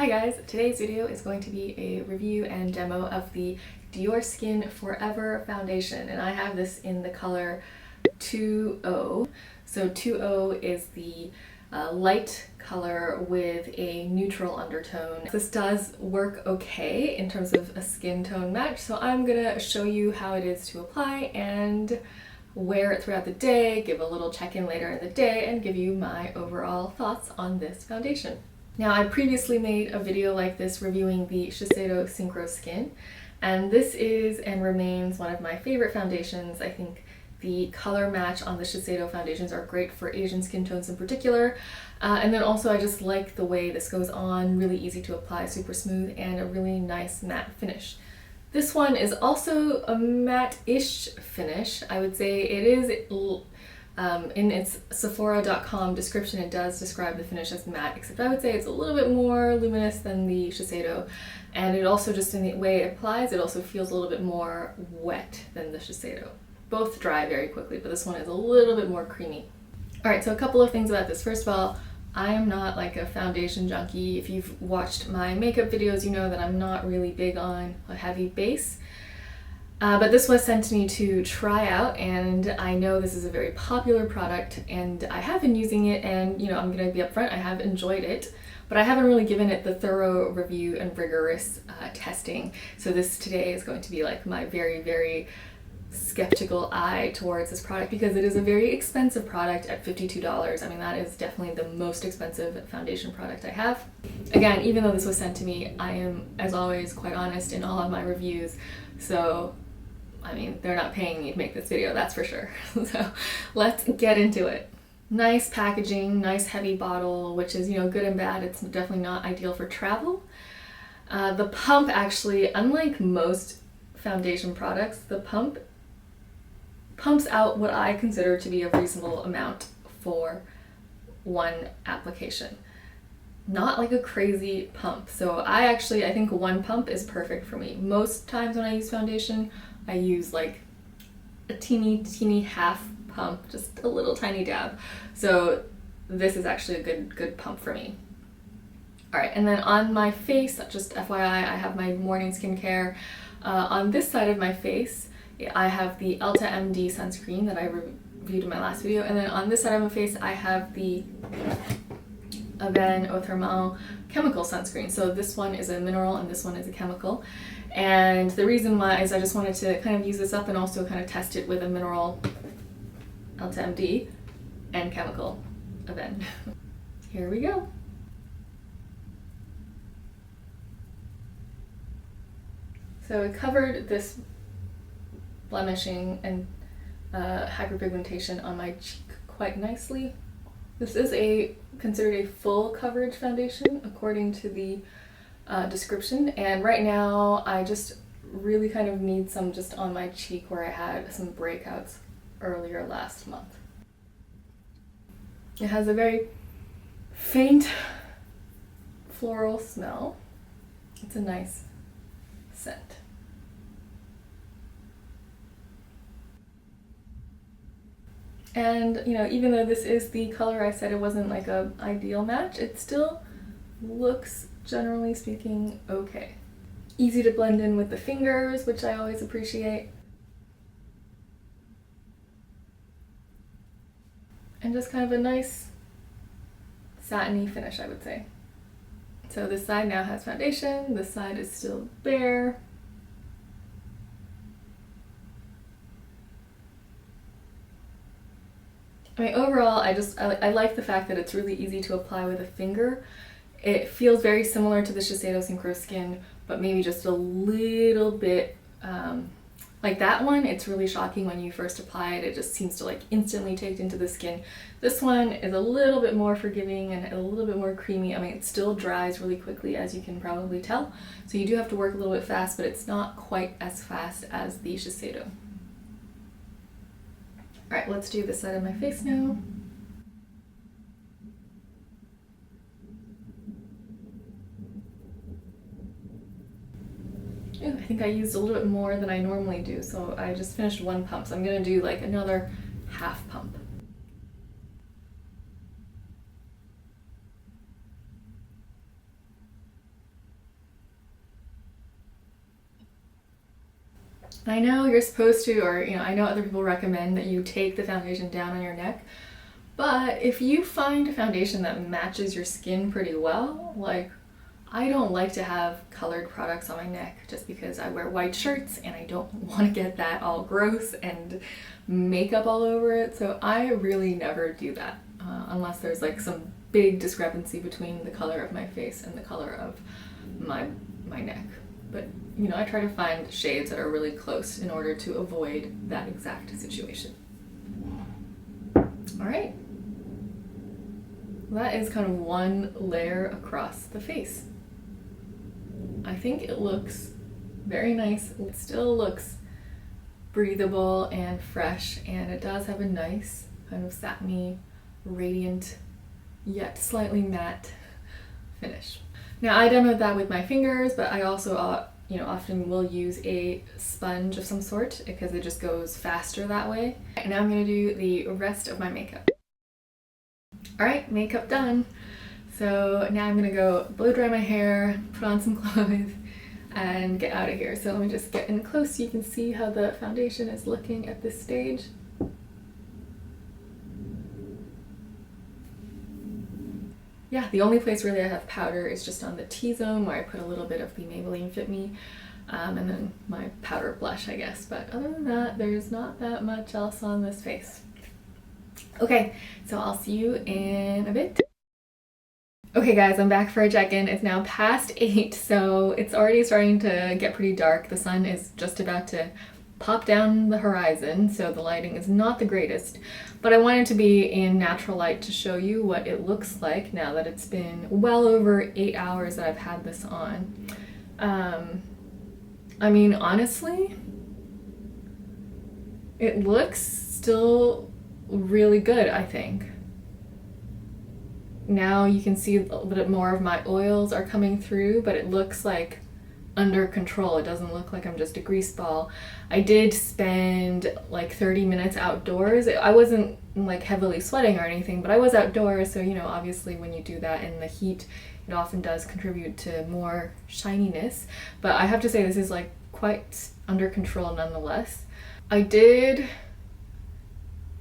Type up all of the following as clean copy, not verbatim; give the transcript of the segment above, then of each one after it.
Hi guys, today's video is going to be a review and demo of the Diorskin Forever foundation, and I have this in the color 2O. So 2O is the light color with a neutral undertone. This does work okay in terms of a skin tone match, so I'm gonna show you how it is to apply and wear it throughout the day, give a little check-in later in the day, and give you my overall thoughts on this foundation. Now, I previously made a video like this reviewing the Shiseido Synchroskin, and this is and remains one of my favorite foundations. I think the color match on the Shiseido foundations are great for Asian skin tones in particular, and then also I just like the way this goes on, really easy to apply, super smooth, and a really nice matte finish. This one is also a matte-ish finish. I would say it is in its Sephora.com description, it does describe the finish as matte, except I would say it's a little bit more luminous than the Shiseido, and it also, just in the way it applies, it also feels a little bit more wet than the Shiseido. Both dry very quickly, but this one is a little bit more creamy. Alright, so a couple of things about this. First of all, I am not like a foundation junkie. If you've watched my makeup videos, you know that I'm not really big on a heavy base. But this was sent to me to try out, and I know this is a very popular product, and I have been using it, and you know, I'm gonna be upfront, I have enjoyed it, but I haven't really given it the thorough review and rigorous testing. So this today is going to be like my very, very skeptical eye towards this product, because it is a very expensive product at $52. I mean, that is definitely the most expensive foundation product I have. Again, even though this was sent to me, I am, as always, quite honest in all of my reviews. So I mean, they're not paying me to make this video, that's for sure. So let's get into it. Nice packaging, nice heavy bottle, which is, you know, good and bad. It's definitely not ideal for travel. The pump, actually, unlike most foundation products, the pump pumps out what I consider to be a reasonable amount for one application. Not like a crazy pump. So I think one pump is perfect for me. Most times when I use foundation, I use like a teeny half pump, just a little tiny dab. So this is actually a good pump for me. All right, and then on my face, just FYI, I have my morning skincare. On this side of my face, I have the Ulta MD sunscreen that I reviewed in my last video, and then on this side of my face, I have the Avène Eau Thermale chemical sunscreen. So this one is a mineral and this one is a chemical. And the reason why is I just wanted to kind of use this up and also kind of test it with a mineral Ulta MD and chemical Avène. Here we go. So it covered this blemishing and hyperpigmentation on my cheek quite nicely. This is considered a full coverage foundation according to the description, and right now I just really kind of need some just on my cheek where I had some breakouts earlier last month. It has a very faint floral smell. It's a nice scent. And, you know, even though this is the color I said it wasn't like a ideal match, it still looks, generally speaking, okay. Easy to blend in with the fingers, which I always appreciate. And just kind of a nice satiny finish, I would say. So this side now has foundation, this side is still bare. I mean, overall, I like the fact that it's really easy to apply with a finger. It feels very similar to the Shiseido Synchroskin, but maybe just a little bit, like that one, it's really shocking when you first apply it. It just seems to like instantly take into the skin. This one is a little bit more forgiving and a little bit more creamy. I mean, it still dries really quickly, as you can probably tell. So you do have to work a little bit fast, but it's not quite as fast as the Shiseido. All right, let's do this side of my face now. Ooh, I think I used a little bit more than I normally do, so I just finished one pump, so I'm gonna do like another half pump. I know you're supposed to, or I know other people recommend that you take the foundation down on your neck, but if you find a foundation that matches your skin pretty well, like I don't like to have colored products on my neck just because I wear white shirts and I don't want to get that all gross and makeup all over it, so I really never do that unless there's like some big discrepancy between the color of my face and the color of my neck. But I try to find shades that are really close in order to avoid that exact situation. All right. That is kind of one layer across the face. I think it looks very nice. It still looks breathable and fresh, and it does have a nice kind of satiny, radiant, yet slightly matte finish. Now I demoed that with my fingers, but I also often will use a sponge of some sort because it just goes faster that way. And now I'm gonna do the rest of my makeup. All right, makeup done. So now I'm gonna go blow dry my hair, put on some clothes, and get out of here. So let me just get in close so you can see how the foundation is looking at this stage. Yeah, the only place really I have powder is just on the T-zone where I put a little bit of the Maybelline Fit Me, and then my powder blush, I guess. But other than that, there's not that much else on this face. Okay, so I'll see you in a bit. Okay guys, I'm back for a check-in. It's now past 8, so it's already starting to get pretty dark. The sun is just about to pop down the horizon, so the lighting is not the greatest. But I wanted to be in natural light to show you what it looks like now that it's been well over 8 hours that I've had this on. I mean, honestly, it looks still really good, I think. Now you can see a little bit more of my oils are coming through, but it looks like under control. It doesn't look like I'm just a grease ball. I did spend like 30 minutes outdoors. I wasn't like heavily sweating or anything, but I was outdoors, so obviously when you do that in the heat, it often does contribute to more shininess. But I have to say this is like quite under control nonetheless. I did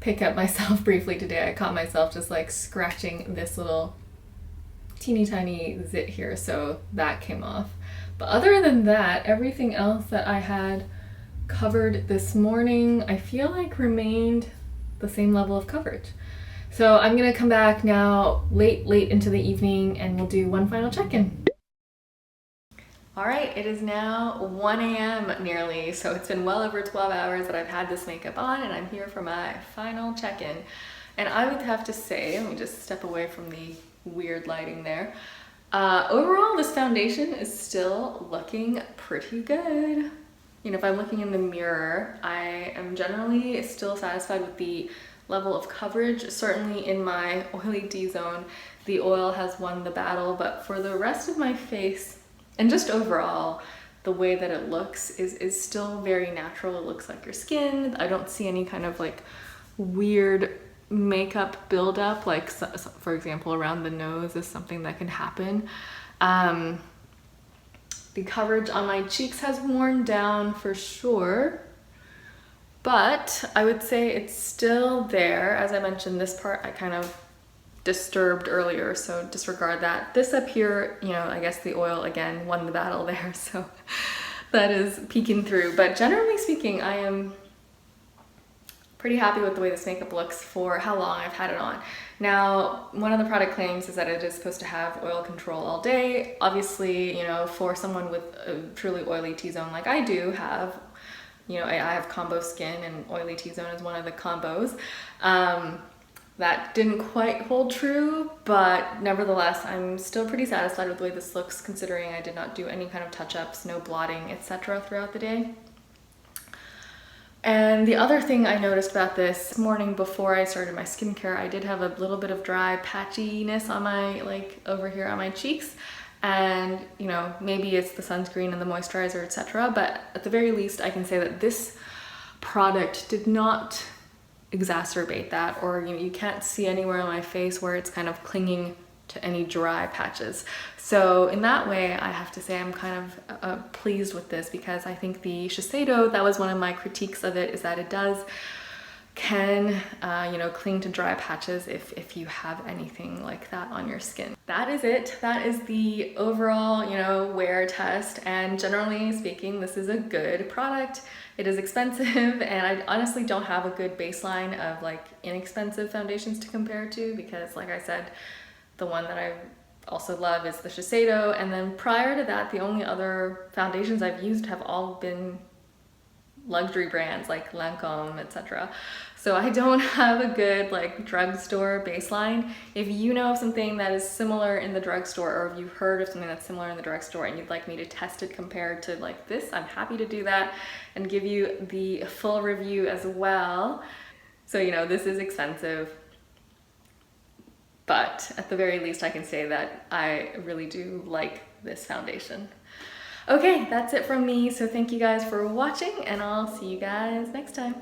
pick up myself briefly today. I caught myself just like scratching this little teeny tiny zit here, so that came off. But other than that, everything else that I had covered this morning, I feel like remained the same level of coverage. So I'm gonna come back now late into the evening and we'll do one final check-in. All right, it is now 1 a.m. nearly, so it's been well over 12 hours that I've had this makeup on, and I'm here for my final check-in. And I would have to say, let me just step away from the weird lighting there. Overall, this foundation is still looking pretty good. If I'm looking in the mirror, I am generally still satisfied with the level of coverage. Certainly in my oily T-zone, the oil has won the battle, but for the rest of my face, and just overall, the way that it looks is still very natural. It looks like your skin. I don't see any kind of like weird makeup buildup, like for example around the nose is something that can happen. The coverage on my cheeks has worn down for sure, but I would say it's still there. As I mentioned, this part I kind of disturbed earlier, so disregard that. This up here, I guess the oil again won the battle there, so that is peeking through. But generally speaking, I am pretty happy with the way this makeup looks for how long I've had it on. Now, one of the product claims is that it is supposed to have oil control all day. Obviously, for someone with a truly oily T-zone like I do have, I have combo skin, and oily T-zone is one of the combos. That didn't quite hold true, but nevertheless, I'm still pretty satisfied with the way this looks, considering I did not do any kind of touch-ups, no blotting, etc. throughout the day. And the other thing I noticed about this morning before I started my skincare, I did have a little bit of dry patchiness on my, like over here on my cheeks. And maybe it's the sunscreen and the moisturizer, etc. But at the very least, I can say that this product did not exacerbate that, or you can't see anywhere on my face where it's kind of clinging to any dry patches. So in that way, I have to say I'm kind of pleased with this, because I think the Shiseido, that was one of my critiques of it, is that it can you know, cling to dry patches if you have anything like that on your skin. That is it. That is the overall, you know, wear test, and generally speaking, this is a good product. It is expensive, and I honestly don't have a good baseline of like inexpensive foundations to compare to, because like I said, the one that I also love is the Shiseido, and then prior to that, the only other foundations I've used have all been luxury brands like Lancome, etc. So I don't have a good like drugstore baseline. If you know of something that is similar in the drugstore, or if you've heard of something that's similar in the drugstore and you'd like me to test it compared to like this, I'm happy to do that and give you the full review as well. So, you know, this is expensive, but at the very least I can say that I really do like this foundation. Okay, that's it from me. So thank you guys for watching, and I'll see you guys next time.